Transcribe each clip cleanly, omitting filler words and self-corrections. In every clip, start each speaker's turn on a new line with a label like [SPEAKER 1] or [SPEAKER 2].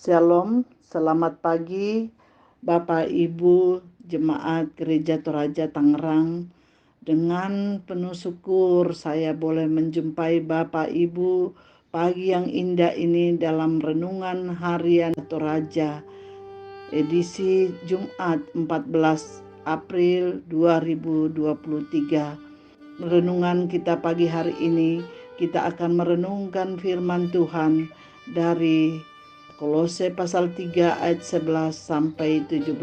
[SPEAKER 1] Shalom, selamat pagi Bapak Ibu Jemaat Gereja Toraja Tangerang. Dengan penuh syukur saya boleh menjumpai Bapak Ibu pagi yang indah ini dalam renungan harian Toraja edisi Jumat 14 April 2023. Renungan kita pagi hari ini kita akan merenungkan firman Tuhan dari Kolose pasal 3 ayat 11 sampai 17.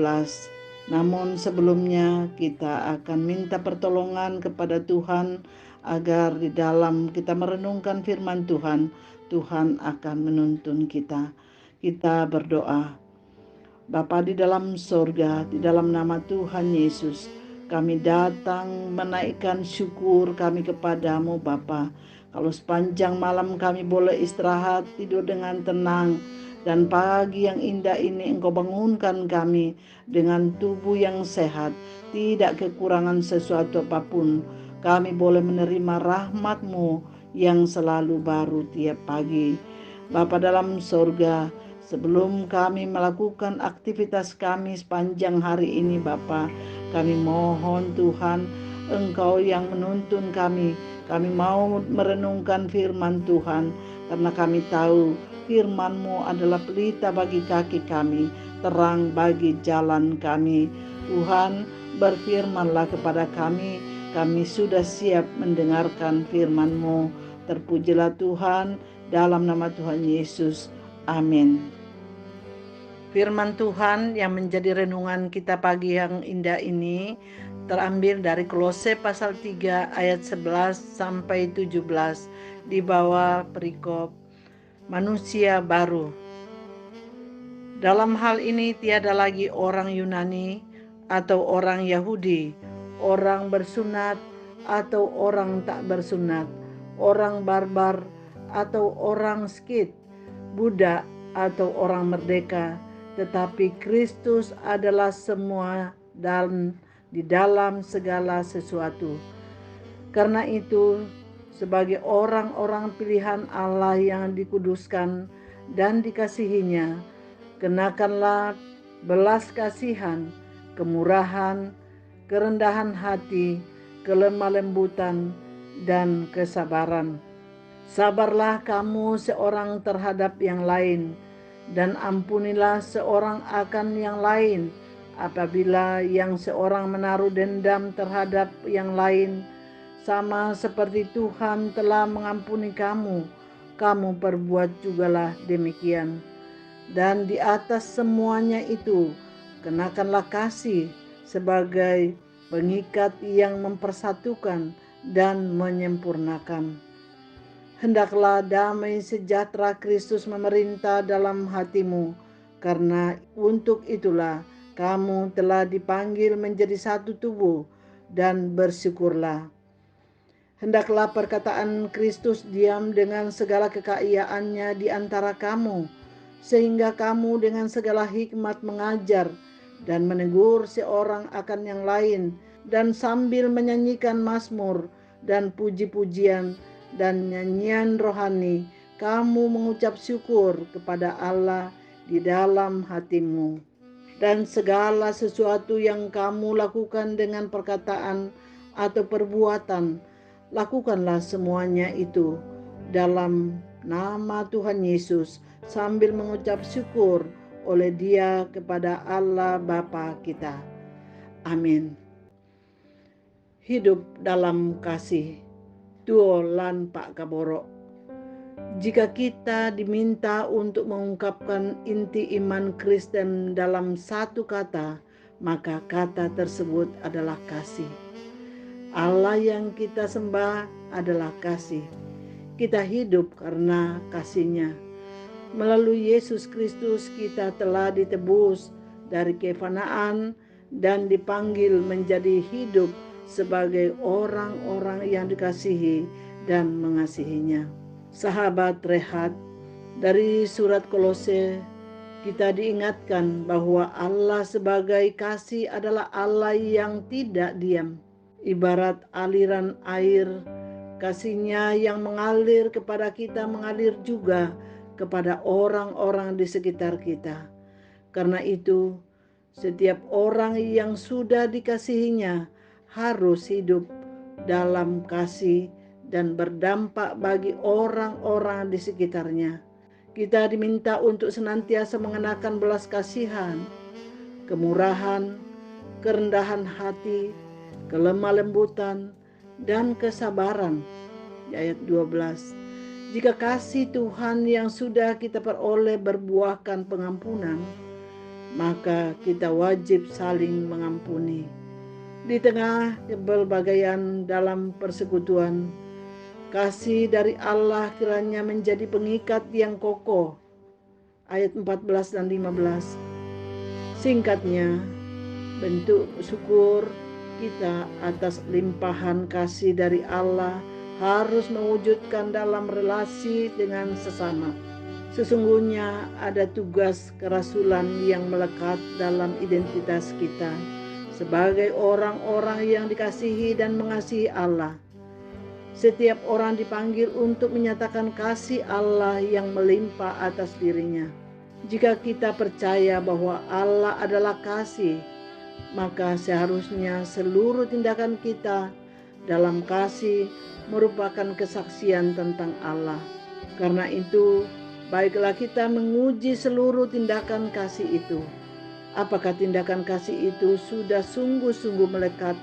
[SPEAKER 1] Namun sebelumnya kita akan minta pertolongan kepada Tuhan agar di dalam kita merenungkan firman Tuhan, Tuhan akan menuntun kita. Kita berdoa. Bapa di dalam sorga, di dalam nama Tuhan Yesus, kami datang menaikkan syukur kami kepadamu Bapa. Kalau sepanjang malam kami boleh istirahat, tidur dengan tenang, dan pagi yang indah ini Engkau bangunkan kami dengan tubuh yang sehat, tidak kekurangan sesuatu apapun. Kami boleh menerima rahmat-Mu yang selalu baru tiap pagi. Bapa dalam sorga, sebelum kami melakukan aktivitas kami sepanjang hari ini Bapa, kami mohon Tuhan Engkau yang menuntun kami. Kami mau merenungkan firman Tuhan karena kami tahu firman-Mu adalah pelita bagi kaki kami, terang bagi jalan kami. Tuhan, berfirmanlah kepada kami, kami sudah siap mendengarkan firman-Mu. Terpujilah Tuhan, dalam nama Tuhan Yesus. Amin. Firman Tuhan yang menjadi renungan kita pagi yang indah ini terambil dari Kolose pasal 3 ayat 11 sampai 17 di bawah perikop manusia baru. Dalam hal ini tiada lagi orang Yunani atau orang Yahudi, orang bersunat atau orang tak bersunat, orang barbar atau orang Skit, budak atau orang merdeka, tetapi Kristus adalah semua dan di dalam segala sesuatu. Karena itu, sebagai orang-orang pilihan Allah yang dikuduskan dan dikasihinya, kenakanlah belas kasihan, kemurahan, kerendahan hati, kelemah lembutan, dan kesabaran. Sabarlah kamu seorang terhadap yang lain, dan ampunilah seorang akan yang lain. Apabila yang seorang menaruh dendam terhadap yang lain, sama seperti Tuhan telah mengampuni kamu, kamu perbuat jugalah demikian. Dan di atas semuanya itu, kenakanlah kasih sebagai pengikat yang mempersatukan dan menyempurnakan. Hendaklah damai sejahtera Kristus memerintah dalam hatimu, karena untuk itulah kamu telah dipanggil menjadi satu tubuh, dan bersyukurlah. Hendaklah perkataan Kristus diam dengan segala kekayaannya di antara kamu, sehingga kamu dengan segala hikmat mengajar dan menegur seorang akan yang lain, dan sambil menyanyikan mazmur dan puji-pujian dan nyanyian rohani, kamu mengucap syukur kepada Allah di dalam hatimu. Dan segala sesuatu yang kamu lakukan dengan perkataan atau perbuatan, lakukanlah semuanya itu dalam nama Tuhan Yesus, sambil mengucap syukur oleh Dia kepada Allah Bapa kita. Amin. Hidup dalam kasih. Tuo lan Pak Kaboro. Jika kita diminta untuk mengungkapkan inti iman Kristen dalam satu kata, maka kata tersebut adalah kasih. Allah yang kita sembah adalah kasih. Kita hidup karena kasih-Nya. Melalui Yesus Kristus kita telah ditebus dari kefanaan dan dipanggil menjadi hidup sebagai orang-orang yang dikasihi dan mengasihinya. Sahabat rehat, dari surat Kolose kita diingatkan bahwa Allah sebagai kasih adalah Allah yang tidak diam. Ibarat aliran air, kasih-Nya yang mengalir kepada kita mengalir juga kepada orang-orang di sekitar kita. Karena itu, setiap orang yang sudah dikasihinya harus hidup dalam kasih dan berdampak bagi orang-orang di sekitarnya. Kita diminta untuk senantiasa mengenakan belas kasihan, kemurahan, kerendahan hati, kelemah lembutan, dan kesabaran. Di ayat 12. Jika kasih Tuhan yang sudah kita peroleh berbuahkan pengampunan, maka kita wajib saling mengampuni. Di tengah keberbagian dalam persekutuan, kasih dari Allah kiranya menjadi pengikat yang kokoh. Ayat 14 dan 15. Singkatnya, bentuk syukur kita atas limpahan kasih dari Allah harus mewujudkan dalam relasi dengan sesama. Sesungguhnya ada tugas kerasulan yang melekat dalam identitas kita sebagai orang-orang yang dikasihi dan mengasihi Allah. Setiap orang dipanggil untuk menyatakan kasih Allah yang melimpah atas dirinya. Jika kita percaya bahwa Allah adalah kasih, maka seharusnya seluruh tindakan kita dalam kasih merupakan kesaksian tentang Allah. Karena itu, baiklah kita menguji seluruh tindakan kasih itu. Apakah tindakan kasih itu sudah sungguh-sungguh melekat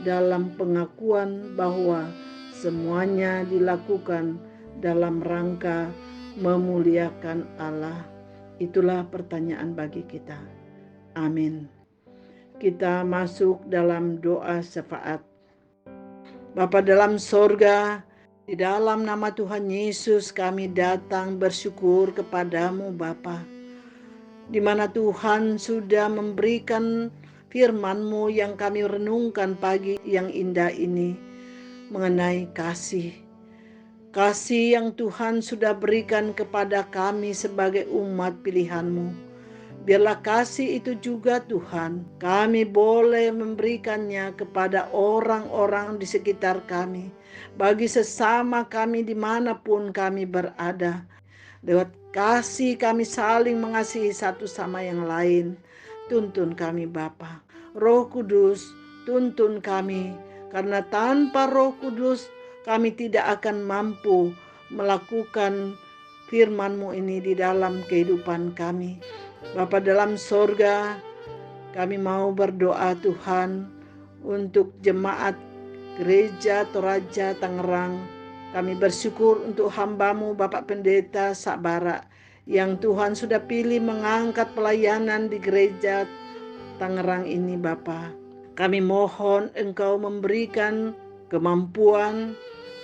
[SPEAKER 1] dalam pengakuan bahwa semuanya dilakukan dalam rangka memuliakan Allah? Itulah pertanyaan bagi kita. Amin. Kita masuk dalam doa syafaat. Bapa dalam sorga, di dalam nama Tuhan Yesus kami datang bersyukur kepadamu Bapa, di mana Tuhan sudah memberikan firman-Mu yang kami renungkan pagi yang indah ini mengenai kasih. Kasih yang Tuhan sudah berikan kepada kami sebagai umat pilihan-Mu. Biarlah kasih itu juga Tuhan, kami boleh memberikannya kepada orang-orang di sekitar kami, bagi sesama kami dimanapun kami berada. Lewat kasih kami saling mengasihi satu sama yang lain. Tuntun kami Bapa. Roh Kudus, tuntun kami, karena tanpa Roh Kudus kami tidak akan mampu melakukan firman-Mu ini di dalam kehidupan kami. Bapa dalam sorga, kami mau berdoa Tuhan untuk jemaat Gereja Toraja Tangerang. Kami bersyukur untuk hamba-Mu Bapak Pendeta Sakbara yang Tuhan sudah pilih mengangkat pelayanan di Gereja Tangerang ini Bapa. Kami mohon Engkau memberikan kemampuan,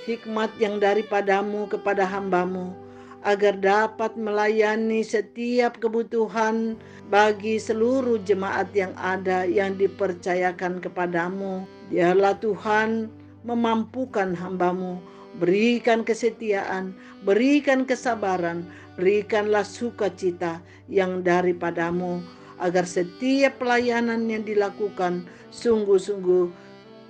[SPEAKER 1] hikmat yang daripada-Mu kepada hamba-Mu, agar dapat melayani setiap kebutuhan bagi seluruh jemaat yang ada yang dipercayakan kepadamu. Biarlah Tuhan memampukan hamba-Mu, berikan kesetiaan, berikan kesabaran, berikanlah sukacita yang daripada-Mu, agar setiap pelayanan yang dilakukan sungguh-sungguh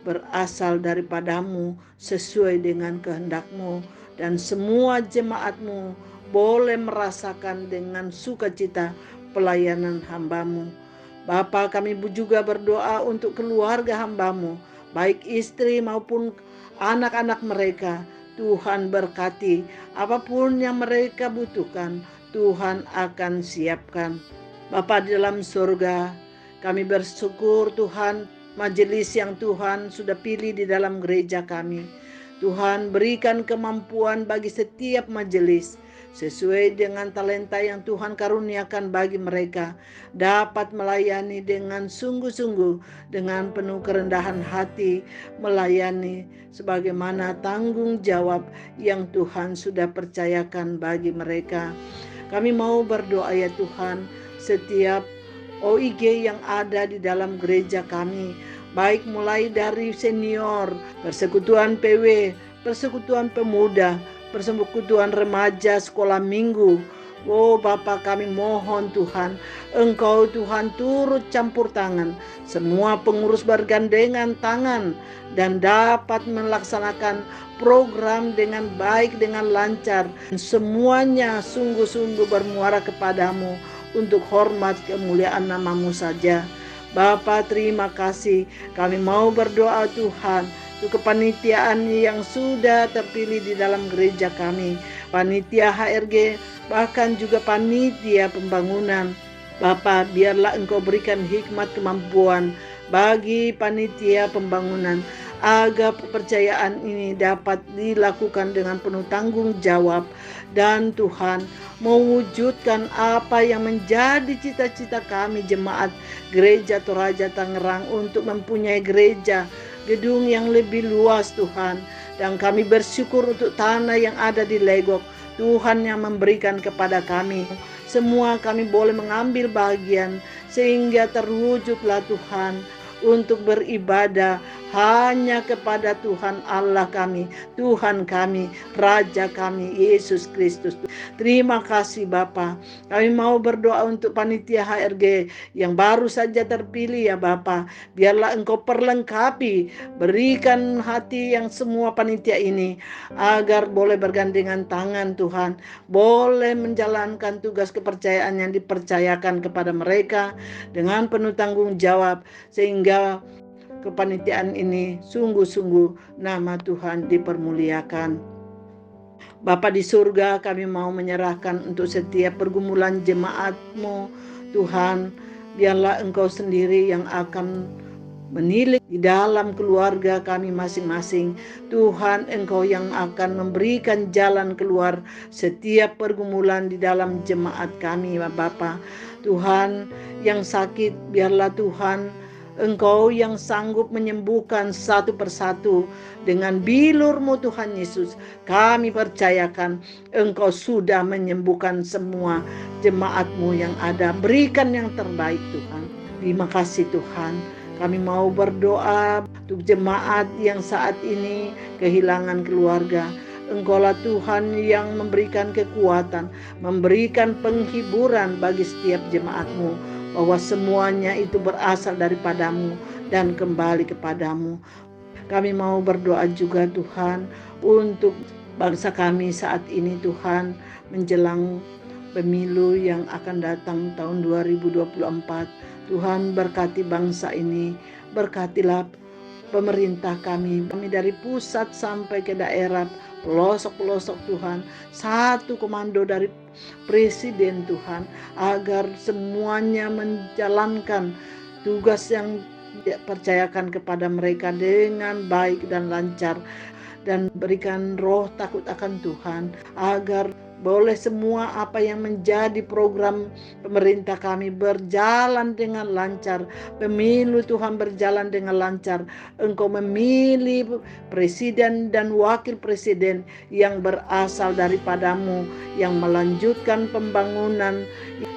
[SPEAKER 1] berasal daripada-Mu sesuai dengan kehendak-Mu, dan semua jemaat-Mu boleh merasakan dengan sukacita pelayanan hamba-Mu. Bapa, kami juga berdoa untuk keluarga hamba-Mu, baik istri maupun anak-anak mereka. Tuhan berkati, apapun yang mereka butuhkan, Tuhan akan siapkan. Bapa di dalam surga, kami bersyukur Tuhan, majelis yang Tuhan sudah pilih di dalam gereja kami. Tuhan berikan kemampuan bagi setiap majelis sesuai dengan talenta yang Tuhan karuniakan bagi mereka, dapat melayani dengan sungguh-sungguh, dengan penuh kerendahan hati, melayani sebagaimana tanggung jawab yang Tuhan sudah percayakan bagi mereka. Kami mau berdoa ya Tuhan, setiap OIG yang ada di dalam gereja kami, baik mulai dari senior, persekutuan PW, persekutuan pemuda, persekutuan remaja, sekolah minggu, Oh Bapa, kami mohon Tuhan, Engkau Tuhan turut campur tangan. Semua pengurus bergandengan tangan dan dapat melaksanakan program dengan baik, dengan lancar. Semuanya sungguh-sungguh bermuara kepadamu untuk hormat kemuliaan nama-Mu saja. Bapa, terima kasih. Kami mau berdoa Tuhan untuk kepanitiaan yang sudah terpilih di dalam gereja kami, panitia HRG, bahkan juga panitia pembangunan. Bapa, biarlah Engkau berikan hikmat kemampuan bagi panitia pembangunan, agar kepercayaan ini dapat dilakukan dengan penuh tanggung jawab, dan Tuhan mewujudkan apa yang menjadi cita-cita kami jemaat Gereja Toraja Tangerang untuk mempunyai gereja gedung yang lebih luas Tuhan. Dan kami bersyukur untuk tanah yang ada di Legok, Tuhan yang memberikan kepada kami. Semua kami boleh mengambil bagian sehingga terwujudlah Tuhan untuk beribadah hanya kepada Tuhan Allah kami, Tuhan kami, Raja kami, Yesus Kristus. Terima kasih Bapa. Kami mau berdoa untuk panitia HRG yang baru saja terpilih ya Bapa. Biarlah Engkau perlengkapi, berikan hati yang semua panitia ini agar boleh bergandengan tangan Tuhan, boleh menjalankan tugas kepercayaan yang dipercayakan kepada mereka dengan penuh tanggung jawab, sehingga kepanitiaan ini sungguh-sungguh nama Tuhan dipermuliakan. Bapa di surga, kami mau menyerahkan untuk setiap pergumulan jemaat-Mu Tuhan. Biarlah Engkau sendiri yang akan menilik di dalam keluarga kami masing-masing. Tuhan, Engkau yang akan memberikan jalan keluar setiap pergumulan di dalam jemaat kami Bapa. Tuhan, yang sakit biarlah Tuhan Engkau yang sanggup menyembuhkan satu persatu dengan bilur-Mu Tuhan Yesus. Kami percayakan Engkau sudah menyembuhkan semua jemaat-Mu yang ada. Berikan yang terbaik Tuhan. Terima kasih Tuhan. Kami mau berdoa untuk jemaat yang saat ini kehilangan keluarga. Engkaulah Tuhan yang memberikan kekuatan, memberikan penghiburan bagi setiap jemaat-Mu, bahwa semuanya itu berasal daripada-Mu dan kembali kepadamu. Kami mau berdoa juga Tuhan untuk bangsa kami saat ini Tuhan, menjelang pemilu yang akan datang tahun 2024. Tuhan, berkati bangsa ini, berkatilah pemerintah kami dari pusat sampai ke daerah, pelosok-pelosok Tuhan. Satu komando dari Presiden Tuhan, agar semuanya menjalankan tugas yang dipercayakan kepada mereka dengan baik dan lancar. Dan berikan roh takut akan Tuhan, agar boleh semua apa yang menjadi program pemerintah kami berjalan dengan lancar. Pemilu Tuhan berjalan dengan lancar. Engkau memilih presiden dan wakil presiden yang berasal daripada-Mu, yang melanjutkan pembangunan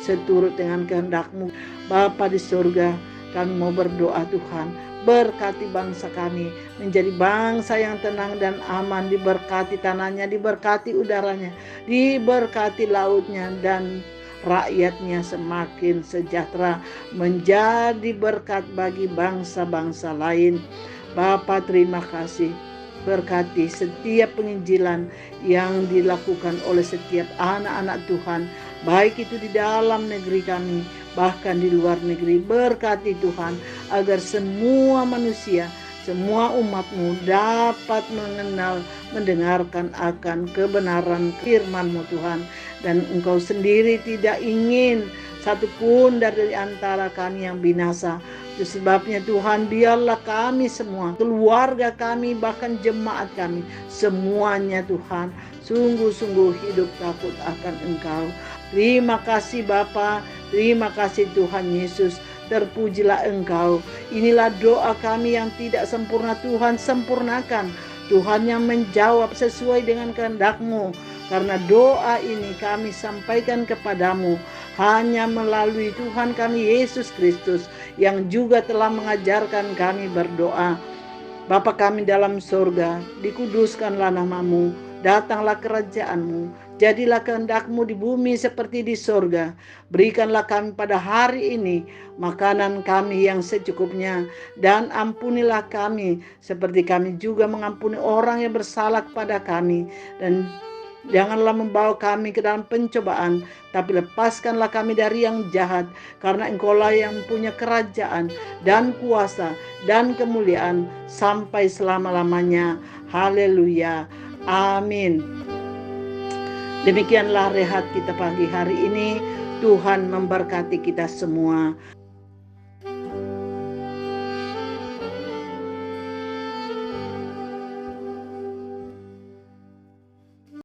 [SPEAKER 1] seturut dengan kehendak-Mu. Bapa di surga, kami mau berdoa Tuhan, berkati bangsa kami menjadi bangsa yang tenang dan aman. Diberkati tanahnya, diberkati udaranya, diberkati lautnya, dan rakyatnya semakin sejahtera, menjadi berkat bagi bangsa-bangsa lain. Bapa, terima kasih. Berkati setiap penginjilan yang dilakukan oleh setiap anak-anak Tuhan, baik itu di dalam negeri kami, bahkan di luar negeri. Berkati Tuhan, agar semua manusia, semua umat-Mu dapat mengenal, mendengarkan akan kebenaran firman-Mu Tuhan. Dan Engkau sendiri tidak ingin satupun dari antara kami yang binasa. Itu sebabnya Tuhan, biarlah kami semua, keluarga kami, bahkan jemaat kami, semuanya Tuhan sungguh-sungguh hidup takut akan Engkau. Terima kasih Bapa, terima kasih Tuhan Yesus. Terpujilah Engkau. Inilah doa kami yang tidak sempurna, Tuhan sempurnakan. Tuhan yang menjawab sesuai dengan kehendak-Mu. Karena doa ini kami sampaikan kepadamu hanya melalui Tuhan kami Yesus Kristus, yang juga telah mengajarkan kami berdoa. Bapa kami dalam surga, dikuduskanlah nama-Mu, datanglah kerajaan-Mu, Jadilah kehendak-Mu di bumi seperti di sorga. Berikanlah kami pada hari ini makanan kami yang secukupnya, dan ampunilah kami seperti kami juga mengampuni orang yang bersalah kepada kami. Dan janganlah membawa kami ke dalam pencobaan, tapi lepaskanlah kami dari yang jahat, karena Engkaulah yang punya kerajaan dan kuasa dan kemuliaan sampai selama-lamanya. Haleluya. Amin. Demikianlah rehat kita pagi hari ini. Tuhan memberkati kita semua.